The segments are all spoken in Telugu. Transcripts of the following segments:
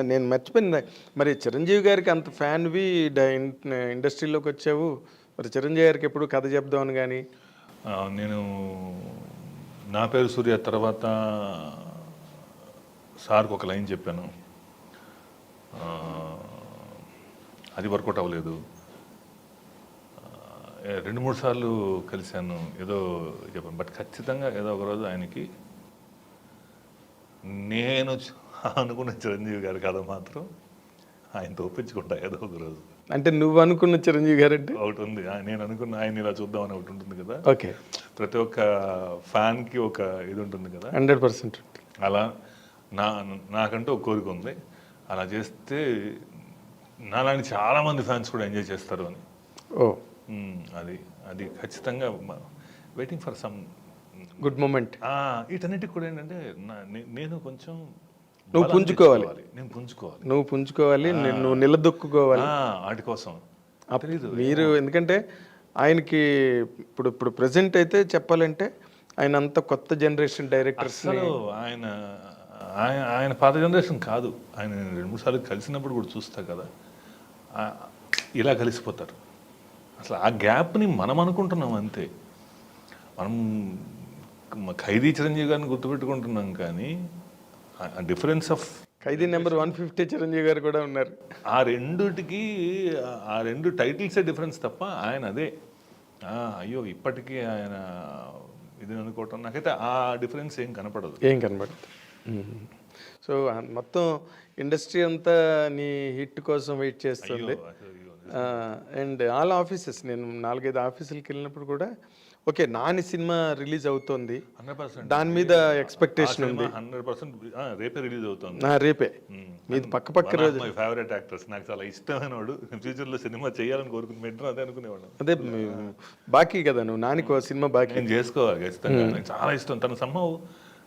నేను మర్చిపోయింది. మరి చిరంజీవి గారికి అంత ఫ్యాన్‌వి ఇండస్ట్రీలోకి వచ్చావు. మరి చిరంజీవి గారికి ఎప్పుడు కథ చెప్దామని గాని నేను నా పేరు సూర్య తర్వాత సార్కి ఒక లైన్ చెప్పాను. అది వర్కౌట్ అవ్వలేదు. 2-3 సార్లు కలిశాను, ఏదో చెప్పాను. బట్ ఖచ్చితంగా ఏదో ఒకరోజు ఆయనకి నేను అనుకున్న చిరంజీవి గారి కథ మాత్రం ఆయనతో ఒప్పించుకుంటా ఏదో ఒక రోజు. అంటే నువ్వు అనుకున్న చిరంజీవి గారు అంటే ఒకటి ఉంది, నేను అనుకున్న ఆయన ఇలా చూద్దామని ఒకటి ఉంటుంది కదా. ఓకే, ప్రతి ఒక్క ఫ్యాన్కి ఒక ఇది ఉంటుంది కదా. 100% అలా నాకంటూ ఒక కోరిక ఉంది. అలా చేస్తే నాలాంటి చాలామంది ఫ్యాన్స్ కూడా ఎంజాయ్ చేస్తారు అని. ఓ అది అది ఖచ్చితంగా waiting for some good moment. వీటన్నిటికి కూడా ఏంటంటే నేను కొంచెం నువ్వు పుంజుకోవాలి, నువ్వు పుంజుకోవాలి, నువ్వు నిలదొక్కుకోవాలి వాటి కోసం. మీరు ఎందుకంటే ఆయనకి ఇప్పుడు ఇప్పుడు ప్రెసెంట్ అయితే చెప్పాలంటే ఆయన అంత కొత్త జనరేషన్ డైరెక్టర్స్. ఆయన ఆయన పాత జనరేషన్ కాదు. ఆయన 2-3 సార్లు కలిసినప్పుడు కూడా చూస్తా కదా, ఇలా కలిసిపోతారు. అసలు ఆ గ్యాప్ని మనం అనుకుంటున్నాం అంతే. మనం ఖైదీ చిరంజీవి గారిని గుర్తుపెట్టుకుంటున్నాం, కానీ difference of Khaidi number 150 Chiranjeevi గారు కూడా ఉన్నారు. ఆ రెండుటికి ఆ రెండు టైటిల్సే డిఫరెన్స్ తప్ప ఆయన అదే. అయ్యో ఇప్పటికీ ఆయన ఇది అనుకోవటం నాకైతే ఆ డిఫరెన్స్ ఏం కనపడదు. సో మొత్తం ఇండస్ట్రీ అంతా నీ హిట్ కోసం వెయిట్ చేస్తుంది. అండ్ ఆల్ ఆఫీసెస్, నేను 4-5 ఆఫీసులకి వెళ్ళినప్పుడు కూడా ఓకే నాని సినిమా రిలీజ్ అవుతుంది, 100% దాని మీద ఎక్స్పెక్టేషన్ ఉంది. 100% రేపే రిలీజ్ అవుతుంది. రేపే మీది పక్క రోజు. మై ఫేవరెట్ యాక్టర్స్, నాకు చాలా ఇష్టమైన వాడు. ఫ్యూచర్లో సినిమా చేయాలని కోరుకుని అదే అనుకునేవాడు. అదే బాకీ కదా, నువ్వు నానికి సినిమా బాకీ నేను చేసుకోవాలి ఖచ్చితంగా. నాకు చాలా ఇష్టం తన సంభవం.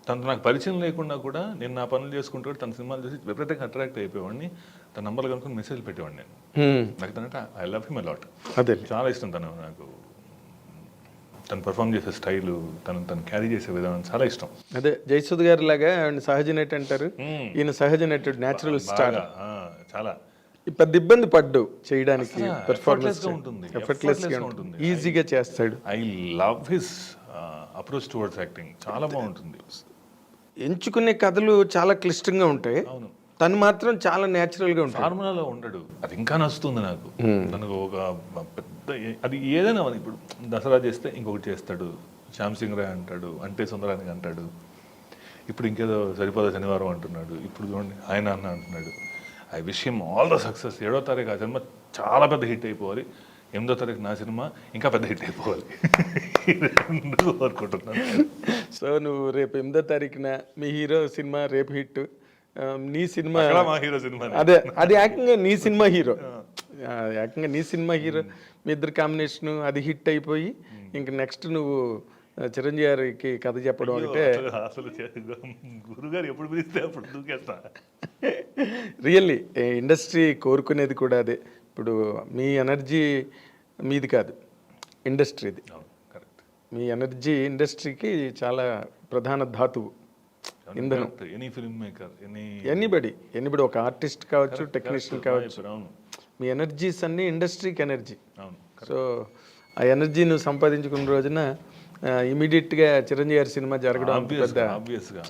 తనతో నాకు పరిచయం లేకుండా కూడా నేను నా పనులు చేసుకుంటూ తన సినిమాలు చూసి విపరీతంగా అట్రాక్ట్ అయిపోయేవాడిని. తన నంబర్లు కనుక్కొని మెసేజ్ పెట్టేవాడిని నేను. నాకు తనంటే ఐ లవ్ హిమ్ అలాట్. అదే చాలా ఇష్టం తను. నాకు తను పర్ఫామ్ చేసే స్టైలు, తను క్యారీ చేసే విధానం చాలా ఇష్టం. అదే జయసుధ్ గారి లాగా సహజ నటి అంటారు, ఈయన సహజ నటుడు, న్యాచురల్ స్టార్. చాలా పెద్ద ఇబ్బంది పడ్డు చేయడానికి, పెర్ఫార్మెన్స్ ఉంటుంది, ఎఫర్ట్లెస్గా ఉంటుంది, ఈజీగా చేస్తాడు. I love his approach towards acting, చాలా బాగుంటుంది. ఎంచుకునే కథలు చాలా క్లిష్టంగా ఉంటాయి, అవును. తను మాత్రం చాలా న్యాచురల్గా ఉంటాడు, ఫార్ములాలో ఉండడు. అది ఇంకా నచ్చుతుంది నాకు. తనకు ఒక పెద్ద అది ఏదైనా ఇప్పుడు దసరా చేస్తే ఇంకొకటి చేస్తాడు, శ్యామ్ సింగ్ రాయ్ అంటాడు, అంటే సుందరానికి అంటాడు, ఇప్పుడు ఇంకేదో సరిపోదా శనివారం అంటున్నాడు, ఇప్పుడు చూడండి ఆయన అన్న అంటున్నాడు. I wish him all the success. 7వ తారీఖు ఆ సినిమా చాలా పెద్ద హిట్ అయిపోవాలి, 8వ తారీఖు నా సినిమా ఇంకా పెద్ద హిట్ అయిపోవాలి కోరుకుంటున్నాను. సో నువ్వు రేపు 8వ తారీఖున మీ హీరో సినిమా రేపు హిట్, నీ సినిమా మా హీరో సినిమా, అదే అది ఏకంగా నీ సినిమా హీరో, ఏకంగా నీ సినిమా హీరో, మీ ఇద్దరు కాంబినేషన్ అది హిట్ అయిపోయి ఇంక నెక్స్ట్ నువ్వు చిరంజీవి గారికి కథ చెప్పడం అంటే అసలు గురుగారు ఎప్పుడు పిలిస్తే అప్పుడు దూకేస్తా. రియల్లీ ఇండస్ట్రీ కోరుకునేది కూడా అదే. ఇప్పుడు మీ ఎనర్జీ మీది కాదు, ఇండస్ట్రీది. మీ ఎనర్జీ ఇండస్ట్రీకి చాలా ప్రధాన ధాతువు, ఇంధనం. ఎనీబడి ఒక ఆర్టిస్ట్ కావచ్చు, టెక్నీషియన్ కావచ్చు, మీ ఎనర్జీస్ అన్నీ ఇండస్ట్రీకి ఎనర్జీ. సో ఆ ఎనర్జీ నువ్వు సంపాదించుకున్న రోజున ఇమీడియట్గా చిరంజీవి గారి సినిమా జరగడం ఆబ్వియస్గా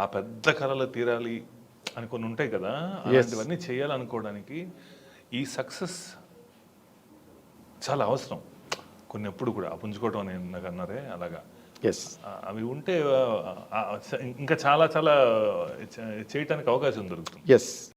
ఆ పెద్ద కళలు తీరాలి అని కొన్ని ఉంటాయి కదా, అలాంటివన్నీ చేయాలనుకోవడానికి ఈ సక్సెస్ చాలా అవసరం. కొన్ని ఎప్పుడు కూడా పుంజుకోవడం అని నాకు అన్నారే, అలాగా అవి ఉంటే ఇంకా చాలా చాలా చేయటానికి అవకాశం దొరుకుతుంది.